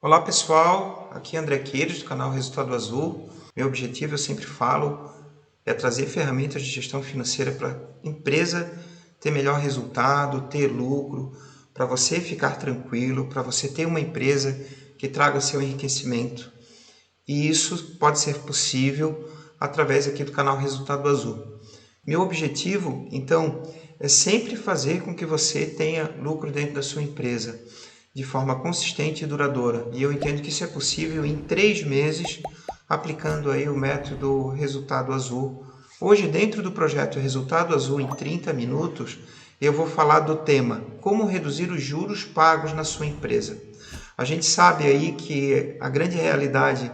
Olá pessoal, aqui é André Queiroz do canal Resultado Azul. Meu objetivo, eu sempre falo, é trazer ferramentas de gestão financeira para a empresa ter melhor resultado, ter lucro, para você ficar tranquilo, para você ter uma empresa que traga o seu enriquecimento. E isso pode ser possível através aqui do canal Resultado Azul. Meu objetivo, então, é sempre fazer com que você tenha lucro dentro da sua empresa de forma consistente e duradoura. E eu entendo que isso é possível em 3 meses, aplicando aí o método Resultado Azul. Hoje, dentro do projeto Resultado Azul em 30 minutos, eu vou falar do tema como reduzir os juros pagos na sua empresa. A gente sabe aí que a grande realidade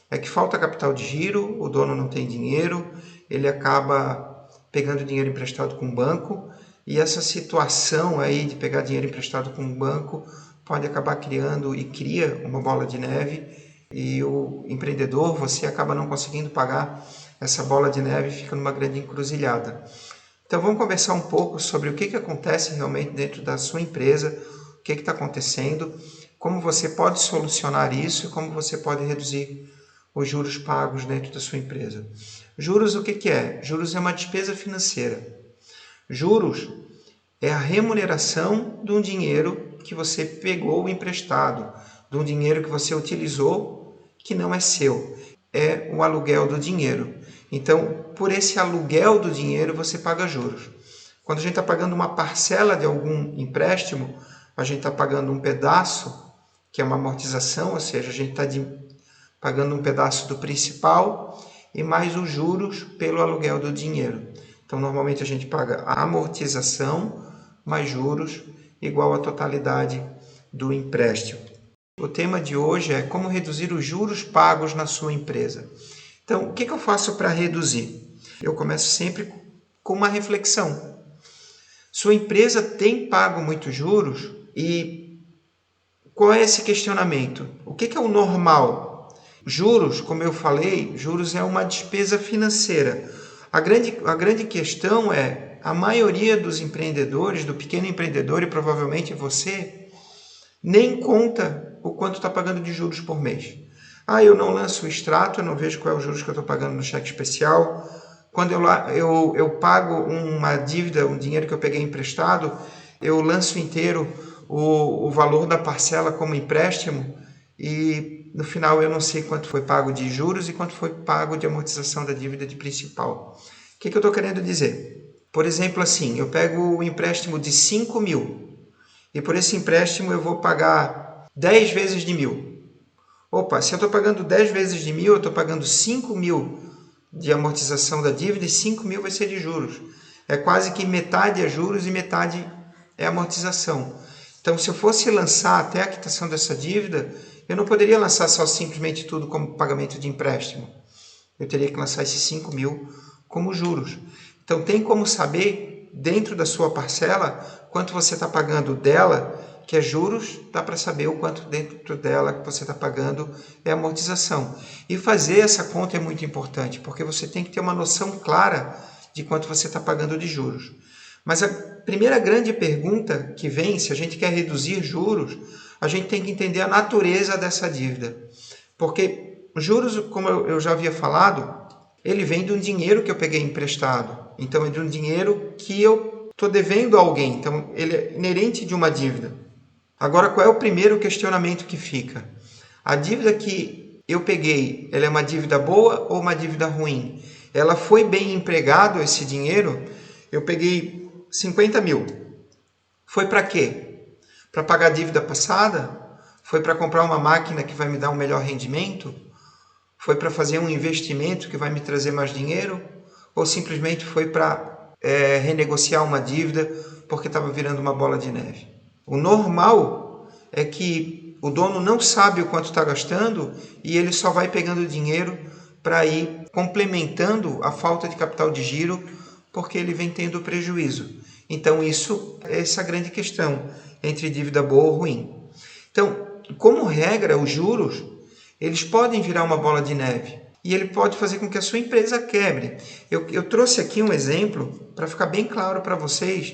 é que falta capital de giro, o dono não tem dinheiro, ele acaba pegando dinheiro emprestado com o banco, e essa situação aí de pegar dinheiro emprestado com o banco pode acabar criando e cria uma bola de neve, e o empreendedor, você acaba não conseguindo pagar essa bola de neve e fica numa grande encruzilhada. Então vamos conversar um pouco sobre o que acontece realmente dentro da sua empresa, o que está acontecendo, como você pode solucionar isso e como você pode reduzir os juros pagos dentro da sua empresa. Juros, o que é? Juros é uma despesa financeira. Juros é a remuneração de um dinheiro que você pegou emprestado, de um dinheiro que você utilizou que não é seu. É o aluguel do dinheiro. Então, por esse aluguel do dinheiro, você paga juros. Quando a gente está pagando uma parcela de algum empréstimo, a gente está pagando um pedaço, que é uma amortização, ou seja, a gente está pagando um pedaço do principal e mais os juros pelo aluguel do dinheiro. Então, normalmente a gente paga a amortização mais juros igual à totalidade do empréstimo. O tema de hoje é como reduzir os juros pagos na sua empresa. Então, o que eu faço para reduzir? Eu começo sempre com uma reflexão. Sua empresa tem pago muitos juros e qual é esse questionamento? O que é o normal? Juros, como eu falei, juros é uma despesa financeira. A grande questão é, a maioria dos empreendedores, do pequeno empreendedor, e provavelmente você, nem conta o quanto está pagando de juros por mês. Eu não lanço o extrato, eu não vejo qual é o juros que eu estou pagando no cheque especial. Quando eu pago uma dívida, um dinheiro que eu peguei emprestado, eu lanço inteiro o valor da parcela como empréstimo e no final eu não sei quanto foi pago de juros e quanto foi pago de amortização da dívida de principal. O que eu estou querendo dizer? Por exemplo, assim, eu pego o empréstimo de 5 mil e por esse empréstimo eu vou pagar 10 vezes de 1.000. Opa, se eu estou pagando 10 vezes de 1.000, eu estou pagando 5 mil de amortização da dívida e 5 mil vai ser de juros. É quase que metade é juros e metade é amortização. Então, se eu fosse lançar até a quitação dessa dívida, eu não poderia lançar só simplesmente tudo como pagamento de empréstimo. Eu teria que lançar esses 5 mil como juros. Então, tem como saber, dentro da sua parcela, quanto você está pagando dela, que é juros, dá para saber o quanto dentro dela que você está pagando é amortização. E fazer essa conta é muito importante, porque você tem que ter uma noção clara de quanto você está pagando de juros. Mas a primeira grande pergunta que vem, se a gente quer reduzir juros, a gente tem que entender a natureza dessa dívida. Porque juros, como eu já havia falado, ele vem de um dinheiro que eu peguei emprestado. Então, é de um dinheiro que eu estou devendo a alguém. Então, ele é inerente de uma dívida. Agora, qual é o primeiro questionamento que fica? A dívida que eu peguei, ela é uma dívida boa ou uma dívida ruim? Ela foi bem empregado, esse dinheiro? Eu peguei 50 mil. Foi para quê? Para pagar a dívida passada? Foi para comprar uma máquina que vai me dar um melhor rendimento? Foi para fazer um investimento que vai me trazer mais dinheiro? Ou simplesmente foi para renegociar uma dívida porque estava virando uma bola de neve? O normal é que o dono não sabe o quanto está gastando e ele só vai pegando dinheiro para ir complementando a falta de capital de giro porque ele vem tendo prejuízo. Então, essa é a grande questão entre dívida boa ou ruim. Então, como regra, os juros eles podem virar uma bola de neve e ele pode fazer com que a sua empresa quebre. Eu trouxe aqui um exemplo para ficar bem claro para vocês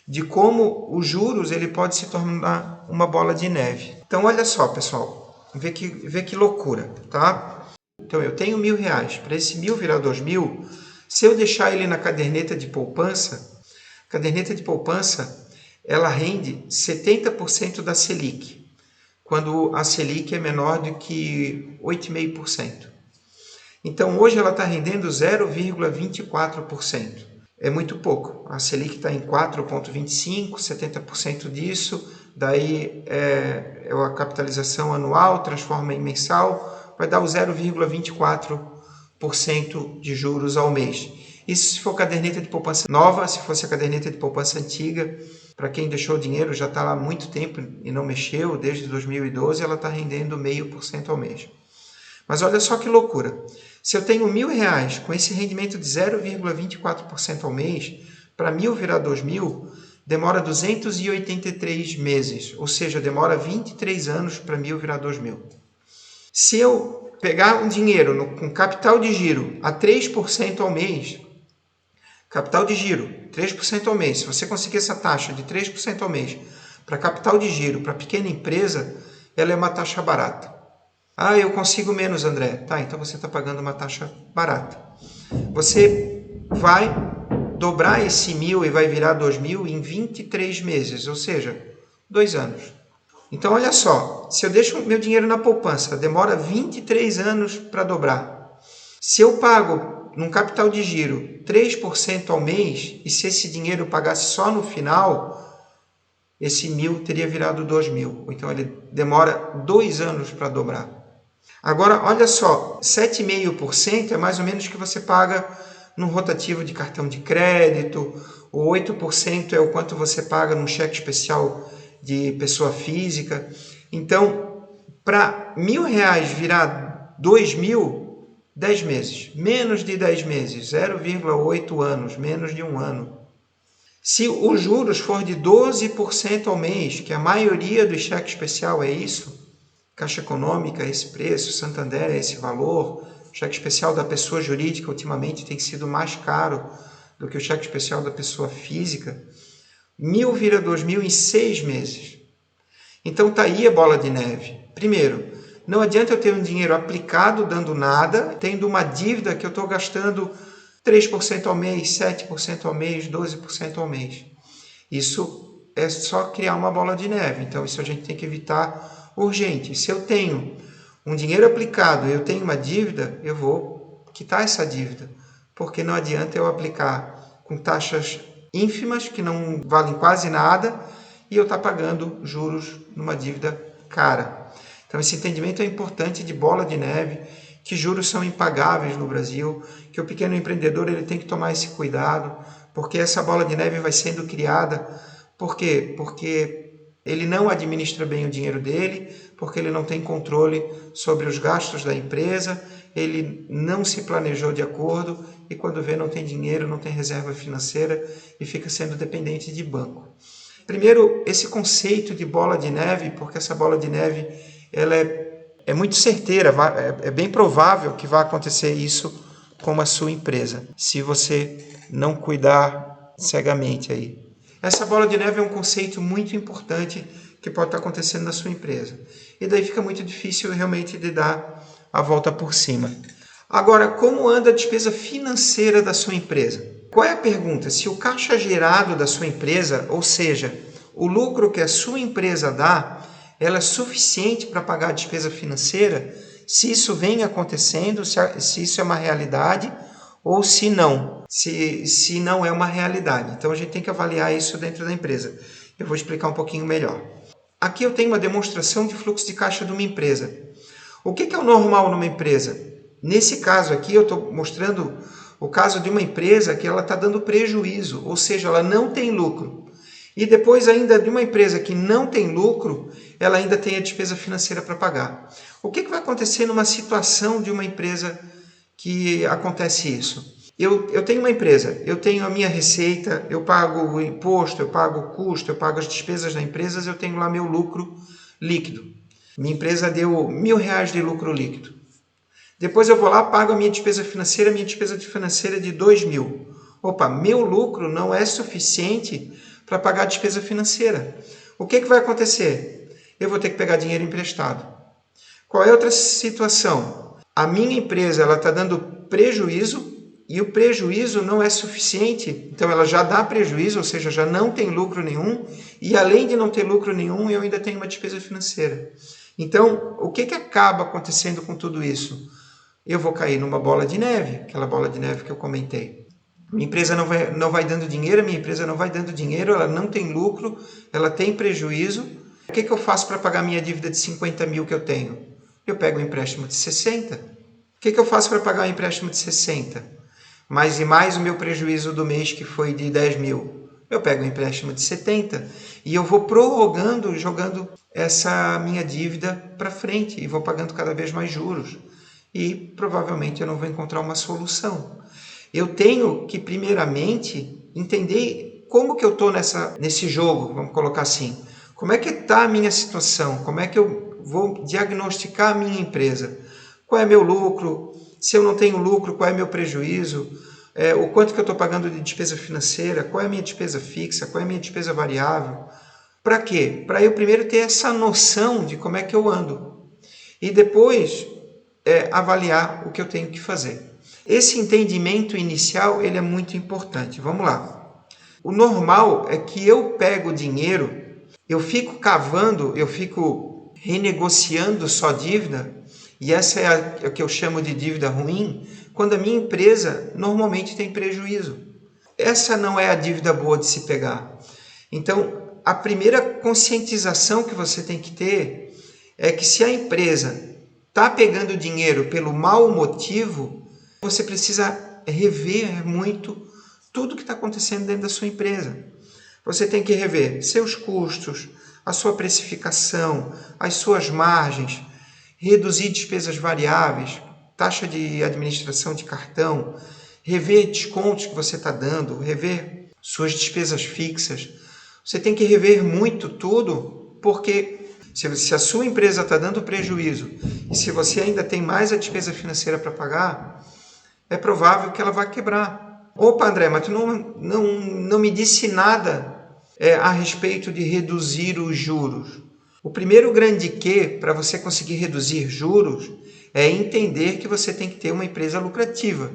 de como os juros ele pode se tornar uma bola de neve. Então, olha só, pessoal. vê que loucura, tá? Então eu tenho R$1.000. Para esse 1.000 virar 2.000, se eu deixar ele na caderneta de poupança, a caderneta de poupança ela rende 70% da Selic, quando a Selic é menor do que 8,5%. Então hoje ela está rendendo 0,24%. É muito pouco. A Selic está em 4,25%, 70% disso, daí é a capitalização anual, transforma em mensal, vai dar o 0,24% de juros ao mês. Isso se for caderneta de poupança nova, se fosse a caderneta de poupança antiga, para quem deixou o dinheiro já está lá há muito tempo e não mexeu, desde 2012, ela está rendendo 0,5% ao mês. Mas olha só que loucura. Se eu tenho R$1.000 com esse rendimento de 0,24% ao mês, para 1.000 virar 2.000, demora 283 meses, ou seja, demora 23 anos para 1.000 virar 2.000. Se eu pegar um dinheiro com capital de giro a 3% ao mês, capital de giro, 3% ao mês, se você conseguir essa taxa de 3% ao mês para capital de giro, para pequena empresa, ela é uma taxa barata. Ah, eu consigo menos, André. Tá, então você está pagando uma taxa barata. Você vai dobrar esse 1.000 e vai virar 2.000 em 23 meses, ou seja, 2 anos. Então, olha só, se eu deixo meu dinheiro na poupança, demora 23 anos para dobrar. Se eu pago num capital de giro 3% ao mês, e se esse dinheiro eu pagasse só no final, esse 1.000 teria virado 2.000. Então, ele demora 2 anos para dobrar. Agora, olha só, 7,5% é mais ou menos o que você paga no rotativo de cartão de crédito, o 8% é o quanto você paga no cheque especial de pessoa física. Então, para R$1.000 virar 2.000, 10 meses, menos de 10 meses, 0,8 anos, menos de 1 ano. Se os juros for de 12% ao mês, que a maioria do cheque especial é isso, Caixa Econômica é esse preço, Santander é esse valor, o cheque especial da pessoa jurídica ultimamente tem sido mais caro do que o cheque especial da pessoa física, 1.000 vira 2.000 em 6 meses. Então tá aí a bola de neve. Primeiro, não adianta eu ter um dinheiro aplicado dando nada, tendo uma dívida que eu estou gastando 3% ao mês, 7% ao mês, 12% ao mês. Isso é só criar uma bola de neve, então isso a gente tem que evitar urgente. Se eu tenho um dinheiro aplicado e eu tenho uma dívida, eu vou quitar essa dívida, porque não adianta eu aplicar com taxas ínfimas, que não valem quase nada, e eu estar pagando juros numa dívida cara. Então esse entendimento é importante de bola de neve, que juros são impagáveis no Brasil, que o pequeno empreendedor ele tem que tomar esse cuidado, porque essa bola de neve vai sendo criada. Por quê? Porque ele não administra bem o dinheiro dele, porque ele não tem controle sobre os gastos da empresa, ele não se planejou de acordo e quando vê não tem dinheiro, não tem reserva financeira e fica sendo dependente de banco. Primeiro, esse conceito de bola de neve, porque essa bola de neve ela é muito certeira, é bem provável que vai acontecer isso com a sua empresa, se você não cuidar cegamente aí. Essa bola de neve é um conceito muito importante que pode estar acontecendo na sua empresa. E daí fica muito difícil realmente de dar a volta por cima. Agora, como anda a despesa financeira da sua empresa? Qual é a pergunta? Se o caixa gerado da sua empresa, ou seja, o lucro que a sua empresa dá, ela é suficiente para pagar a despesa financeira? Se isso vem acontecendo, se isso é uma realidade, ou se não, se não é uma realidade. Então a gente tem que avaliar isso dentro da empresa. Eu vou explicar um pouquinho melhor. Aqui eu tenho uma demonstração de fluxo de caixa de uma empresa. O que é o normal numa empresa? Nesse caso aqui eu estou mostrando o caso de uma empresa que ela está dando prejuízo, ou seja, ela não tem lucro. E depois ainda de uma empresa que não tem lucro, ela ainda tem a despesa financeira para pagar. O que vai acontecer numa situação de uma empresa que acontece isso? Eu tenho uma empresa, eu tenho a minha receita, eu pago o imposto, eu pago o custo, eu pago as despesas da empresa, eu tenho lá meu lucro líquido. Minha empresa deu R$1.000 de lucro líquido. Depois eu vou lá, pago a minha despesa financeira é de 2.000. Opa, meu lucro não é suficiente para pagar a despesa financeira. O que vai acontecer? Eu vou ter que pegar dinheiro emprestado. Qual é outra situação? A minha empresa está dando prejuízo e o prejuízo não é suficiente, então ela já dá prejuízo, ou seja, já não tem lucro nenhum, e além de não ter lucro nenhum, eu ainda tenho uma despesa financeira. Então, o que acaba acontecendo com tudo isso? Eu vou cair numa bola de neve, aquela bola de neve que eu comentei. Minha empresa não vai dando dinheiro, ela não tem lucro, ela tem prejuízo. O que eu faço para pagar minha dívida de 50 mil que eu tenho? Eu pego um empréstimo de 60. O que eu faço para pagar um empréstimo de 60? Mais e mais o meu prejuízo do mês, que foi de 10 mil. Eu pego um empréstimo de 70 e eu vou prorrogando, jogando essa minha dívida para frente e vou pagando cada vez mais juros. E provavelmente eu não vou encontrar uma solução. Eu tenho que, primeiramente, entender como que eu estou nesse jogo, vamos colocar assim. Como é que está a minha situação? Como é que eu vou diagnosticar a minha empresa? Qual é meu lucro? Se eu não tenho lucro, qual é meu prejuízo? O quanto que eu estou pagando de despesa financeira? Qual é a minha despesa fixa? Qual é a minha despesa variável? Para quê? Para eu primeiro ter essa noção de como é que eu ando. E depois avaliar o que eu tenho que fazer. Esse entendimento inicial ele é muito importante. Vamos lá. O normal é que eu pego dinheiro, eu fico cavando, eu fico renegociando só dívida, e essa é o que eu chamo de dívida ruim, quando a minha empresa normalmente tem prejuízo. Essa não é a dívida boa de se pegar. Então, a primeira conscientização que você tem que ter é que se a empresa está pegando dinheiro pelo mau motivo, você precisa rever muito tudo que está acontecendo dentro da sua empresa. Você tem que rever seus custos, a sua precificação, as suas margens, reduzir despesas variáveis, taxa de administração de cartão, rever descontos que você está dando, rever suas despesas fixas. Você tem que rever muito tudo, porque se a sua empresa está dando prejuízo e se você ainda tem mais a despesa financeira para pagar, é provável que ela vá quebrar. Opa, André, mas tu não me disse nada a respeito de reduzir os juros. O primeiro grande quê para você conseguir reduzir juros é entender que você tem que ter uma empresa lucrativa.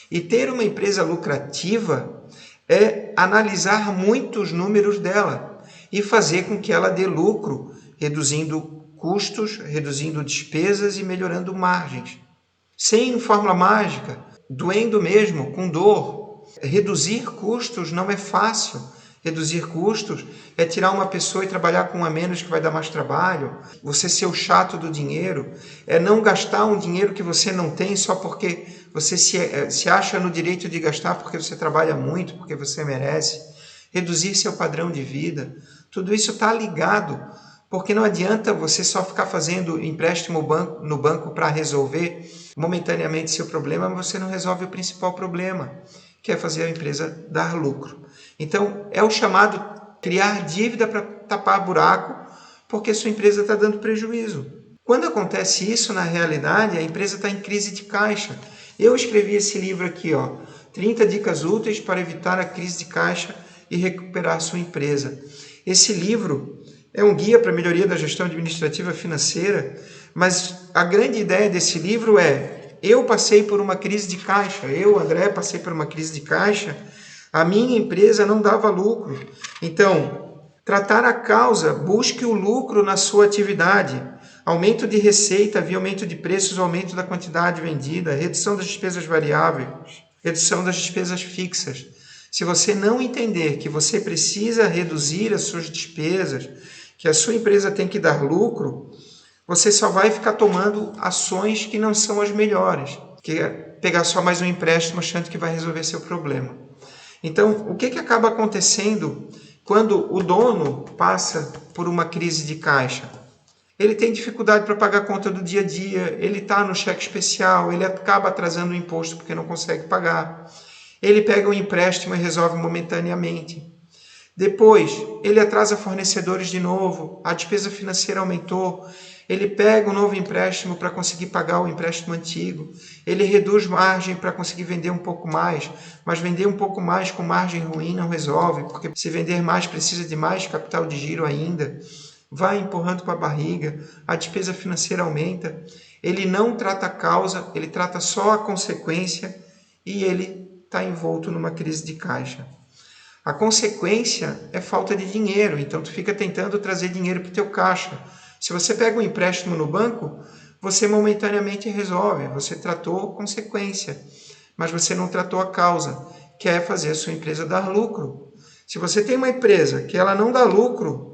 E ter uma empresa lucrativa é analisar muitos números dela e fazer com que ela dê lucro, reduzindo custos, reduzindo despesas e melhorando margens. Sem fórmula mágica, doendo mesmo, com dor. Reduzir custos não é fácil. Reduzir custos é tirar uma pessoa e trabalhar com um a menos que vai dar mais trabalho. Você ser o chato do dinheiro. É não gastar um dinheiro que você não tem só porque você se acha no direito de gastar porque você trabalha muito, porque você merece. Reduzir seu padrão de vida. Tudo isso está ligado. Porque não adianta você só ficar fazendo empréstimo no banco para resolver momentaneamente seu problema, mas você não resolve o principal problema, que é fazer a empresa dar lucro. Então, é o chamado criar dívida para tapar buraco, porque sua empresa está dando prejuízo. Quando acontece isso, na realidade, a empresa está em crise de caixa. Eu escrevi esse livro aqui, 30 dicas úteis para evitar a crise de caixa e recuperar a sua empresa. Esse livro é um guia para a melhoria da gestão administrativa financeira, mas a grande ideia desse livro eu passei por uma crise de caixa, eu, André, passei por uma crise de caixa, a minha empresa não dava lucro. Então, tratar a causa, busque o lucro na sua atividade. Aumento de receita via aumento de preços, aumento da quantidade vendida, redução das despesas variáveis, redução das despesas fixas. Se você não entender que você precisa reduzir as suas despesas, que a sua empresa tem que dar lucro, você só vai ficar tomando ações que não são as melhores, que é pegar só mais um empréstimo achando que vai resolver seu problema. Então, o que acaba acontecendo quando o dono passa por uma crise de caixa? Ele tem dificuldade para pagar a conta do dia a dia, ele está no cheque especial, ele acaba atrasando o imposto porque não consegue pagar. Ele pega um empréstimo e resolve momentaneamente. Depois, ele atrasa fornecedores de novo, a despesa financeira aumentou, ele pega um novo empréstimo para conseguir pagar o empréstimo antigo, ele reduz margem para conseguir vender um pouco mais, mas vender um pouco mais com margem ruim não resolve, porque se vender mais precisa de mais capital de giro ainda. vai empurrando com a barriga, a despesa financeira aumenta, ele não trata a causa, ele trata só a consequência e ele está envolto numa crise de caixa. A consequência é falta de dinheiro, então tu fica tentando trazer dinheiro para o teu caixa. Se você pega um empréstimo no banco, você momentaneamente resolve, você tratou a consequência, mas você não tratou a causa, que é fazer a sua empresa dar lucro. Se você tem uma empresa que ela não dá lucro,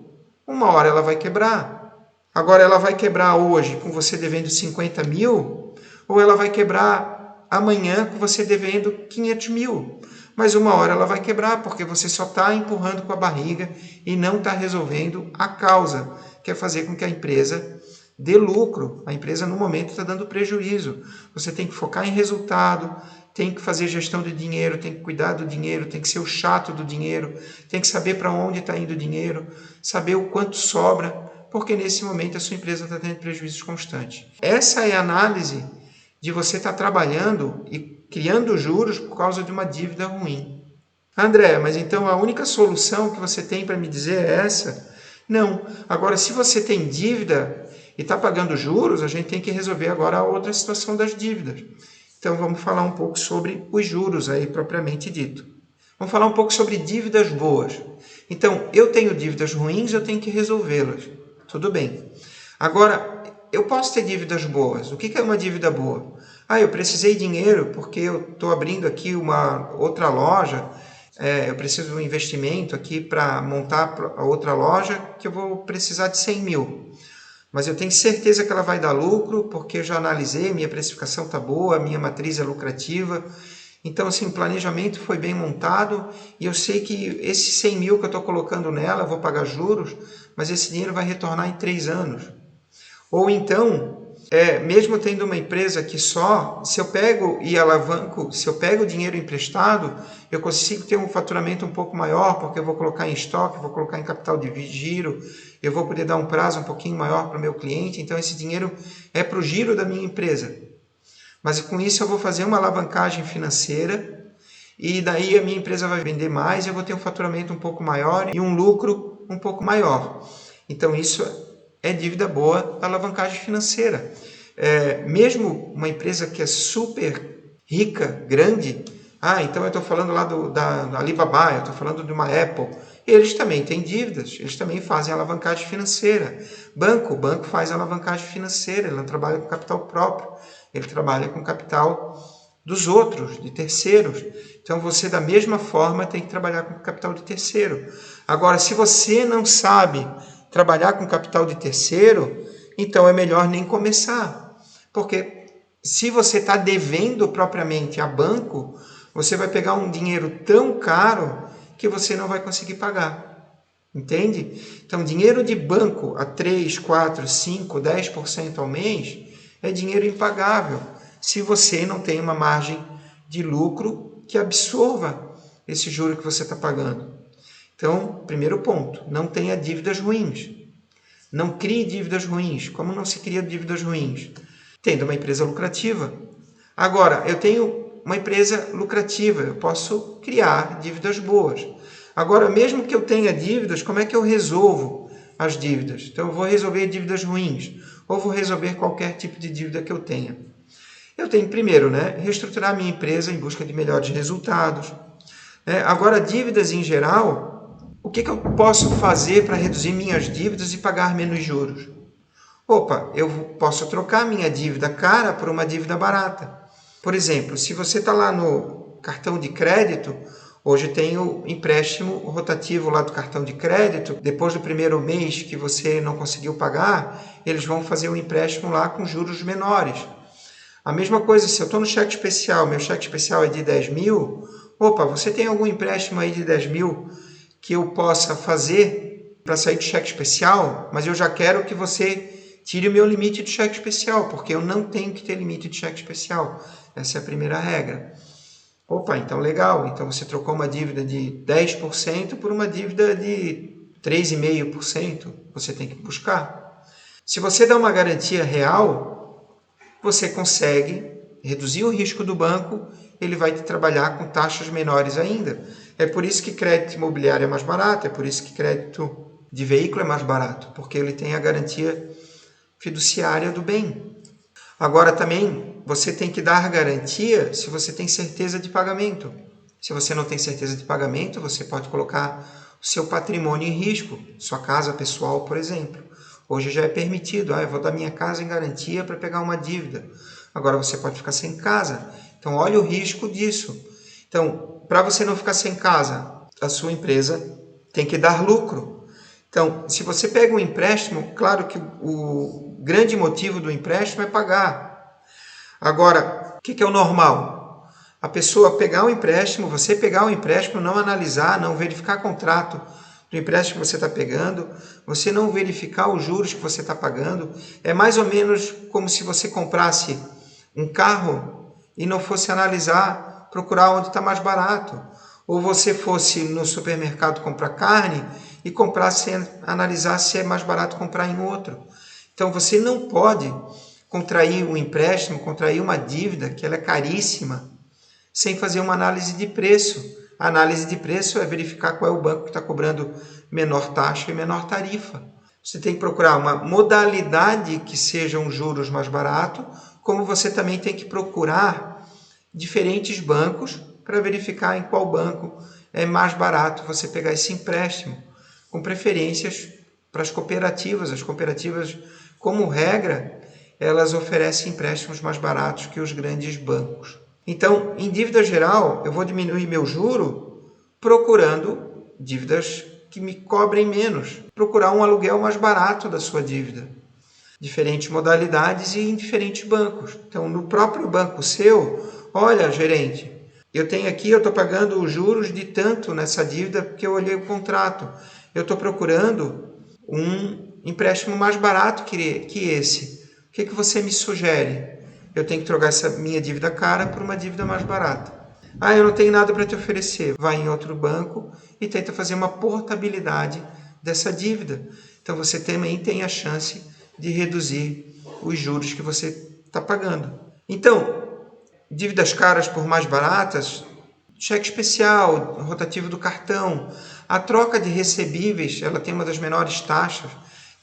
uma hora ela vai quebrar. Agora ela vai quebrar hoje com você devendo 50 mil, ou ela vai quebrar amanhã com você devendo 500 mil. Mas uma hora ela vai quebrar, porque você só está empurrando com a barriga e não está resolvendo a causa, que é fazer com que a empresa dê lucro. A empresa, no momento, está dando prejuízo. Você tem que focar em resultado, tem que fazer gestão de dinheiro, tem que cuidar do dinheiro, tem que ser o chato do dinheiro, tem que saber para onde está indo o dinheiro, saber o quanto sobra, porque nesse momento a sua empresa está tendo prejuízos constantes. Essa é a análise de você estar trabalhando e criando juros por causa de uma dívida ruim. André, mas então a única solução que você tem para me dizer é essa? Não. Agora, se você tem dívida e está pagando juros, a gente tem que resolver agora a outra situação das dívidas. Então, vamos falar um pouco sobre os juros aí, propriamente dito. Vamos falar um pouco sobre dívidas boas. Então, eu tenho dívidas ruins, eu tenho que resolvê-las. Tudo bem. Agora, eu posso ter dívidas boas. O que é uma dívida boa? Eu precisei de dinheiro porque eu estou abrindo aqui uma outra loja, eu preciso de um investimento aqui para montar a outra loja que eu vou precisar de 100 mil. Mas eu tenho certeza que ela vai dar lucro porque eu já analisei, minha precificação está boa, minha matriz é lucrativa. Então, assim, o planejamento foi bem montado e eu sei que esses 100 mil que eu estou colocando nela, eu vou pagar juros, mas esse dinheiro vai retornar em 3 anos. Ou então, mesmo tendo uma empresa que só, se eu pego e alavanco, se eu pego o dinheiro emprestado, eu consigo ter um faturamento um pouco maior, porque eu vou colocar em estoque, vou colocar em capital de giro, eu vou poder dar um prazo um pouquinho maior para o meu cliente, então esse dinheiro é para o giro da minha empresa. Mas com isso eu vou fazer uma alavancagem financeira e daí a minha empresa vai vender mais e eu vou ter um faturamento um pouco maior e um lucro um pouco maior. Então isso é dívida boa, alavancagem financeira. Mesmo uma empresa que é super rica, grande, então eu estou falando lá da Alibaba, eu estou falando de uma Apple, eles também têm dívidas, eles também fazem alavancagem financeira. O banco faz alavancagem financeira, ele não trabalha com capital próprio, ele trabalha com capital dos outros, de terceiros. Então você, da mesma forma, tem que trabalhar com capital de terceiro. Agora, se você não sabe trabalhar com capital de terceiro, então é melhor nem começar. Porque se você está devendo propriamente a banco, você vai pegar um dinheiro tão caro que você não vai conseguir pagar. Entende? Então, dinheiro de banco a 3, 4, 5, 10% ao mês é dinheiro impagável se você não tem uma margem de lucro que absorva esse juro que você está pagando. Então, primeiro ponto, não tenha dívidas ruins. Não crie dívidas ruins. Como não se cria dívidas ruins? Tendo uma empresa lucrativa. Agora, eu tenho uma empresa lucrativa, eu posso criar dívidas boas. Agora, mesmo que eu tenha dívidas, como é que eu resolvo as dívidas? Então, eu vou resolver dívidas ruins ou vou resolver qualquer tipo de dívida que eu tenha. Eu tenho, primeiro, reestruturar a minha empresa em busca de melhores resultados. Agora, dívidas em geral, o que eu posso fazer para reduzir minhas dívidas e pagar menos juros? Eu posso trocar minha dívida cara por uma dívida barata. Por exemplo, se você está lá no cartão de crédito, hoje tem o empréstimo rotativo lá do cartão de crédito, depois do primeiro mês que você não conseguiu pagar, eles vão fazer um empréstimo lá com juros menores. A mesma coisa, se eu estou no cheque especial, meu cheque especial é de 10 mil, você tem algum empréstimo aí de 10 mil que eu possa fazer para sair do cheque especial, mas eu já quero que você tire o meu limite de cheque especial, porque eu não tenho que ter limite de cheque especial. Essa é a primeira regra. Então legal. Então você trocou uma dívida de 10% por uma dívida de 3,5%. Você tem que buscar. Se você dá uma garantia real, você consegue reduzir o risco do banco, ele vai trabalhar com taxas menores ainda. É por isso que crédito imobiliário é mais barato, é por isso que crédito de veículo é mais barato, porque ele tem a garantia fiduciária do bem. Agora também você tem que dar garantia se você tem certeza de pagamento. Se você não tem certeza de pagamento, você pode colocar o seu patrimônio em risco, sua casa pessoal, por exemplo. Hoje já é permitido, eu vou dar minha casa em garantia para pegar uma dívida. Agora você pode ficar sem casa. Então olha o risco disso. Então, para você não ficar sem casa, a sua empresa tem que dar lucro. Então, se você pega um empréstimo, claro que o grande motivo do empréstimo é pagar. Agora, o que é o normal? A pessoa pegar o empréstimo, você pegar o empréstimo, não analisar, não verificar contrato do empréstimo que você está pegando, você não verificar os juros que você está pagando. É mais ou menos como se você comprasse um carro e não fosse analisar, procurar onde está mais barato. Ou você fosse no supermercado comprar carne e comprar sem analisar se é mais barato comprar em outro. Então você não pode contrair um empréstimo, contrair uma dívida que ela é caríssima, sem fazer uma análise de preço. A análise de preço é verificar qual é o banco que está cobrando menor taxa e menor tarifa. Você tem que procurar uma modalidade que sejam juros mais baratos, como você também tem que procurar diferentes bancos para verificar em qual banco é mais barato você pegar esse empréstimo, com preferências para as cooperativas. As cooperativas, como regra, elas oferecem empréstimos mais baratos que os grandes bancos. Então, em dívida geral, eu vou diminuir meu juro procurando dívidas que me cobrem menos, procurar um aluguel mais barato da sua dívida. Diferentes modalidades e em diferentes bancos. Então, no próprio banco seu, olha, gerente, eu tenho aqui, eu estou pagando os juros de tanto nessa dívida porque eu olhei o contrato. Eu estou procurando um empréstimo mais barato que esse. O que você me sugere? Eu tenho que trocar essa minha dívida cara por uma dívida mais barata. Eu não tenho nada para te oferecer. Vai em outro banco e tenta fazer uma portabilidade dessa dívida. Então, você também tem a chance de reduzir os juros que você está pagando. Então, dívidas caras por mais baratas, cheque especial, rotativo do cartão. A troca de recebíveis, ela tem uma das menores taxas.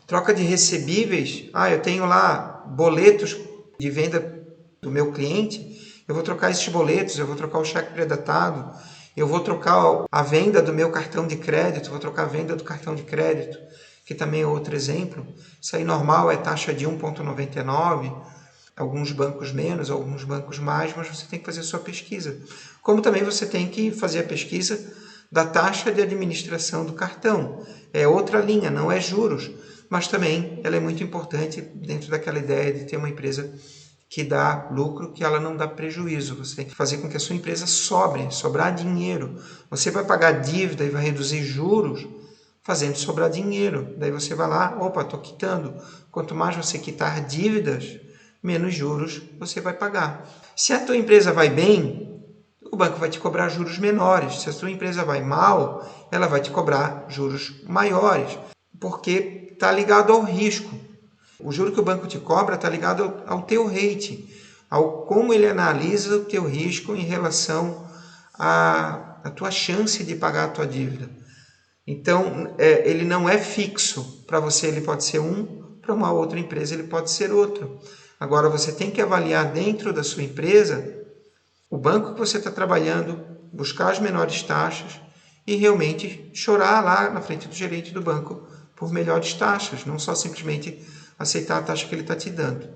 Troca de recebíveis, eu tenho lá boletos de venda do meu cliente, eu vou trocar esses boletos, eu vou trocar o cheque pré-datado, eu vou trocar a venda do meu cartão de crédito, vou trocar a venda do cartão de crédito, que também é outro exemplo. Isso aí normal é taxa de 1,99, alguns bancos menos, alguns bancos mais, mas você tem que fazer a sua pesquisa. Como também você tem que fazer a pesquisa da taxa de administração do cartão. É outra linha, não é juros, mas também ela é muito importante dentro daquela ideia de ter uma empresa que dá lucro, que ela não dá prejuízo. Você tem que fazer com que a sua empresa sobrar dinheiro. Você vai pagar dívida e vai reduzir juros fazendo sobrar dinheiro. Daí você vai lá, estou quitando. Quanto mais você quitar dívidas, menos juros você vai pagar. Se a tua empresa vai bem, o banco vai te cobrar juros menores. Se a tua empresa vai mal, ela vai te cobrar juros maiores, porque está ligado ao risco. O juro que o banco te cobra está ligado ao teu rating, ao como ele analisa o teu risco em relação à tua chance de pagar a tua dívida. Então, ele não é fixo. Para você ele pode ser um, para uma outra empresa ele pode ser outro. Agora, você tem que avaliar dentro da sua empresa o banco que você está trabalhando, buscar as menores taxas e realmente chorar lá na frente do gerente do banco por melhores taxas, não só simplesmente aceitar a taxa que ele está te dando.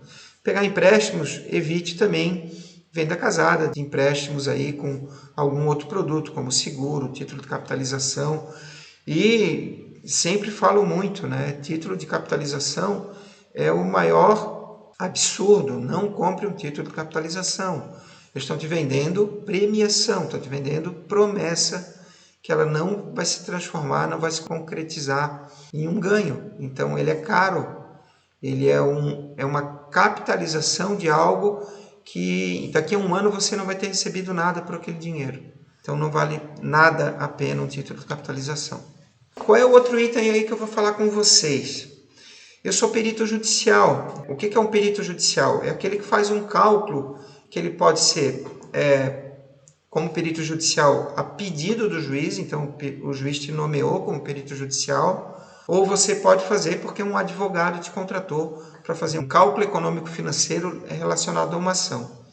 Pegar empréstimos, evite também venda casada de empréstimos aí com algum outro produto, como seguro, título de capitalização. E sempre falo muito, título de capitalização é o maior absurdo. Não compre um título de capitalização. Eles estão te vendendo premiação, estão te vendendo promessa que ela não vai se transformar, não vai se concretizar em um ganho. Então, ele é caro. Ele é uma capitalização de algo que daqui a um ano você não vai ter recebido nada por aquele dinheiro. Então, não vale nada a pena um título de capitalização. Qual é o outro item aí que eu vou falar com vocês? Eu sou perito judicial. O que é um perito judicial? É aquele que faz um cálculo que ele pode ser, como perito judicial, a pedido do juiz. Então, o juiz te nomeou como perito judicial, ou você pode fazer porque um advogado te contratou para fazer um cálculo econômico-financeiro relacionado a uma ação.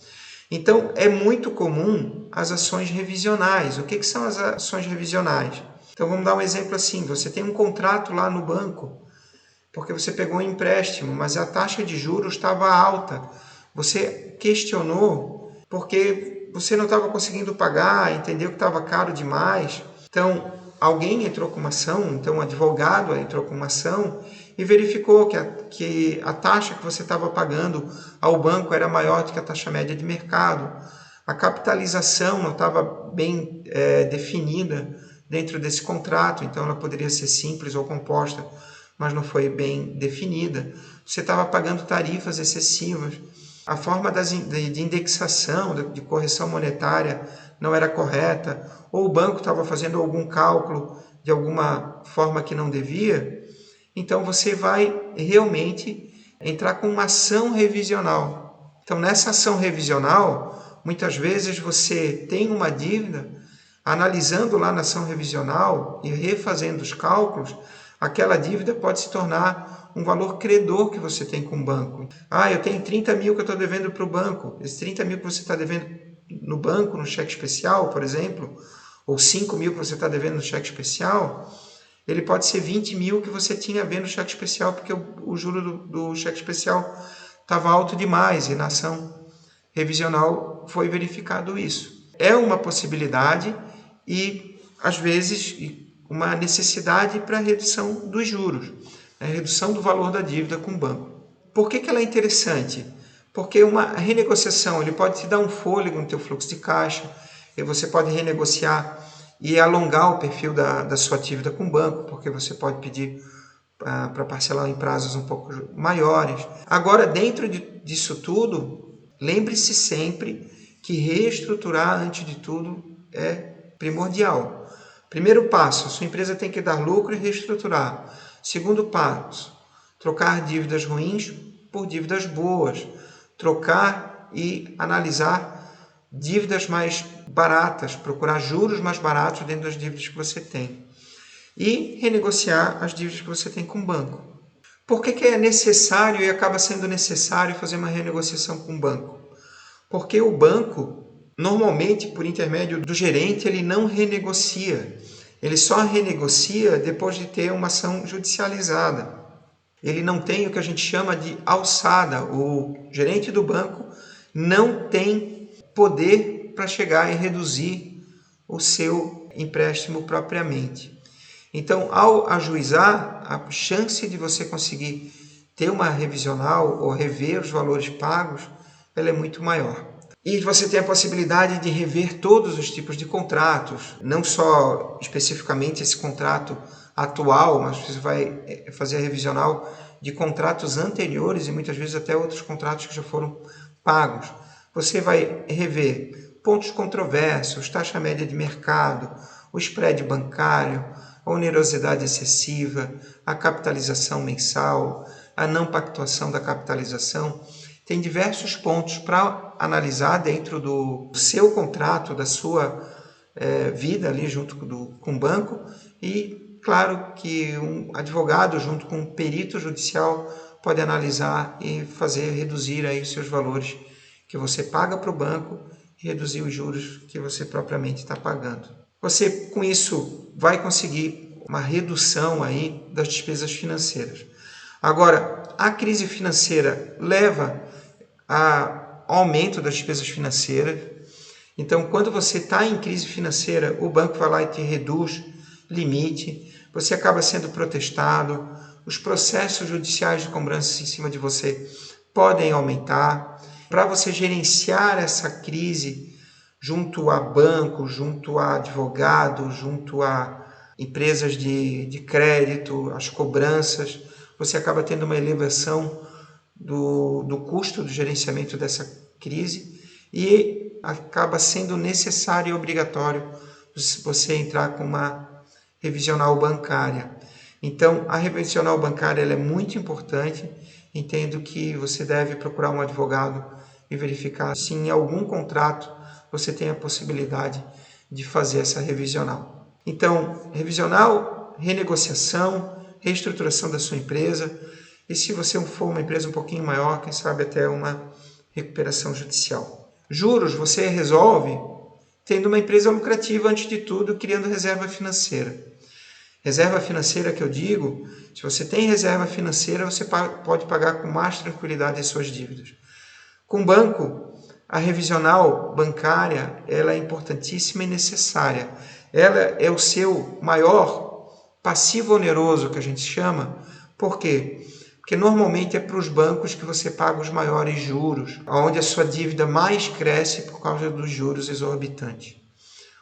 Então, é muito comum as ações revisionais. O que são as ações revisionais? Então, vamos dar um exemplo assim. Você tem um contrato lá no banco, porque você pegou um empréstimo, mas a taxa de juros estava alta. Você questionou porque você não estava conseguindo pagar, entendeu que estava caro demais. Então, alguém entrou com uma ação, então um advogado entrou com uma ação e verificou que a taxa que você estava pagando ao banco era maior do que a taxa média de mercado. A capitalização não estava bem definida dentro desse contrato, então ela poderia ser simples ou composta, mas não foi bem definida. Você estava pagando tarifas excessivas. A forma de indexação, de correção monetária não era correta, ou o banco estava fazendo algum cálculo de alguma forma que não devia. Então, você vai realmente entrar com uma ação revisional. Então, nessa ação revisional, muitas vezes você tem uma dívida, analisando lá na ação revisional e refazendo os cálculos, aquela dívida pode se tornar um valor credor que você tem com o banco. Eu tenho 30 mil que eu estou devendo para o banco. Esses 30 mil que você está devendo no banco, no cheque especial, por exemplo, ou 5 mil que você está devendo no cheque especial, ele pode ser 20 mil que você tinha a ver no cheque especial, porque o juro do cheque especial estava alto demais, e na ação revisional foi verificado isso. É uma possibilidade e, às vezes, uma necessidade para a redução dos juros, a redução do valor da dívida com o banco. Por que ela é interessante? Porque uma renegociação ele pode te dar um fôlego no teu fluxo de caixa, e você pode renegociar e alongar o perfil da sua dívida com o banco, porque você pode pedir para parcelar em prazos um pouco maiores. Agora, dentro disso tudo, lembre-se sempre que reestruturar, antes de tudo, é primordial. Primeiro passo, sua empresa tem que dar lucro e reestruturar. Segundo passo, trocar dívidas ruins por dívidas boas. Trocar e analisar dívidas mais baratas, procurar juros mais baratos dentro das dívidas que você tem. E renegociar as dívidas que você tem com o banco. Por que é necessário e acaba sendo necessário fazer uma renegociação com o banco? Porque o banco, normalmente, por intermédio do gerente, ele não renegocia. Ele só renegocia depois de ter uma ação judicializada. Ele não tem o que a gente chama de alçada. O gerente do banco não tem poder para chegar e reduzir o seu empréstimo propriamente. Então, ao ajuizar, a chance de você conseguir ter uma revisional ou rever os valores pagos, ela é muito maior. E você tem a possibilidade de rever todos os tipos de contratos, não só especificamente esse contrato atual, mas você vai fazer a revisional de contratos anteriores e muitas vezes até outros contratos que já foram pagos. Você vai rever pontos controversos, taxa média de mercado, o spread bancário, a onerosidade excessiva, a capitalização mensal, a não pactuação da capitalização. Tem diversos pontos para analisar dentro do seu contrato, da sua vida ali junto com o banco, e claro que um advogado junto com um perito judicial pode analisar e reduzir aí os seus valores que você paga para o banco e reduzir os juros que você propriamente está pagando. Você, com isso, vai conseguir uma redução aí das despesas financeiras. Agora, a crise financeira leva ao aumento das despesas financeiras. Então, quando você está em crise financeira, o banco vai lá e te reduz limite, você acaba sendo protestado, os processos judiciais de cobrança em cima de você podem aumentar. Para você gerenciar essa crise junto a banco, junto a advogado, junto a empresas de crédito, as cobranças, você acaba tendo uma elevação do custo do gerenciamento dessa crise e acaba sendo necessário e obrigatório você entrar com uma revisional bancária. Então, a revisional bancária ela é muito importante. Entendo que você deve procurar um advogado e verificar se em algum contrato você tem a possibilidade de fazer essa revisional. Então, revisional, renegociação, reestruturação da sua empresa e, se você for uma empresa um pouquinho maior, quem sabe até uma recuperação judicial. Juros você resolve tendo uma empresa lucrativa antes de tudo, criando reserva financeira. Reserva financeira que eu digo, se você tem reserva financeira, você pode pagar com mais tranquilidade as suas dívidas. Com o banco, a revisional bancária, ela é importantíssima e necessária. Ela é o seu maior passivo oneroso, que a gente chama. Por quê? Porque normalmente é para os bancos que você paga os maiores juros, onde a sua dívida mais cresce por causa dos juros exorbitantes.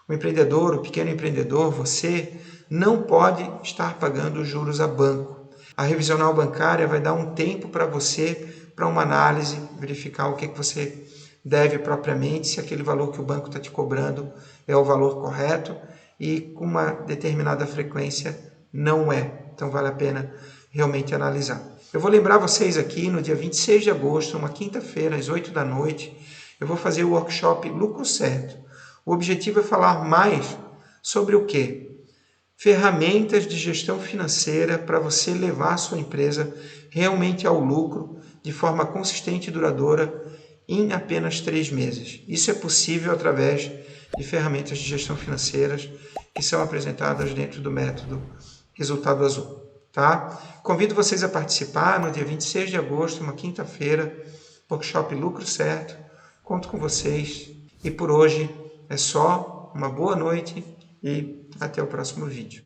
O empreendedor, o pequeno empreendedor, você não pode estar pagando os juros a banco. A revisional bancária vai dar um tempo para você, para uma análise, verificar o que você deve propriamente, se aquele valor que o banco está te cobrando é o valor correto e com uma determinada frequência não é. Então vale a pena realmente analisar. Eu vou lembrar vocês aqui, no dia 26 de agosto, uma quinta-feira, às 8 da noite, eu vou fazer o workshop Lucro Certo. O objetivo é falar mais sobre o quê? Ferramentas de gestão financeira para você levar a sua empresa realmente ao lucro de forma consistente e duradoura em apenas 3 meses. Isso é possível através de ferramentas de gestão financeiras que são apresentadas dentro do método Resultado Azul. Tá? Convido vocês a participar no dia 26 de agosto, uma quinta-feira, workshop Lucro Certo. Conto com vocês e por hoje é só. Uma boa noite e até o próximo vídeo.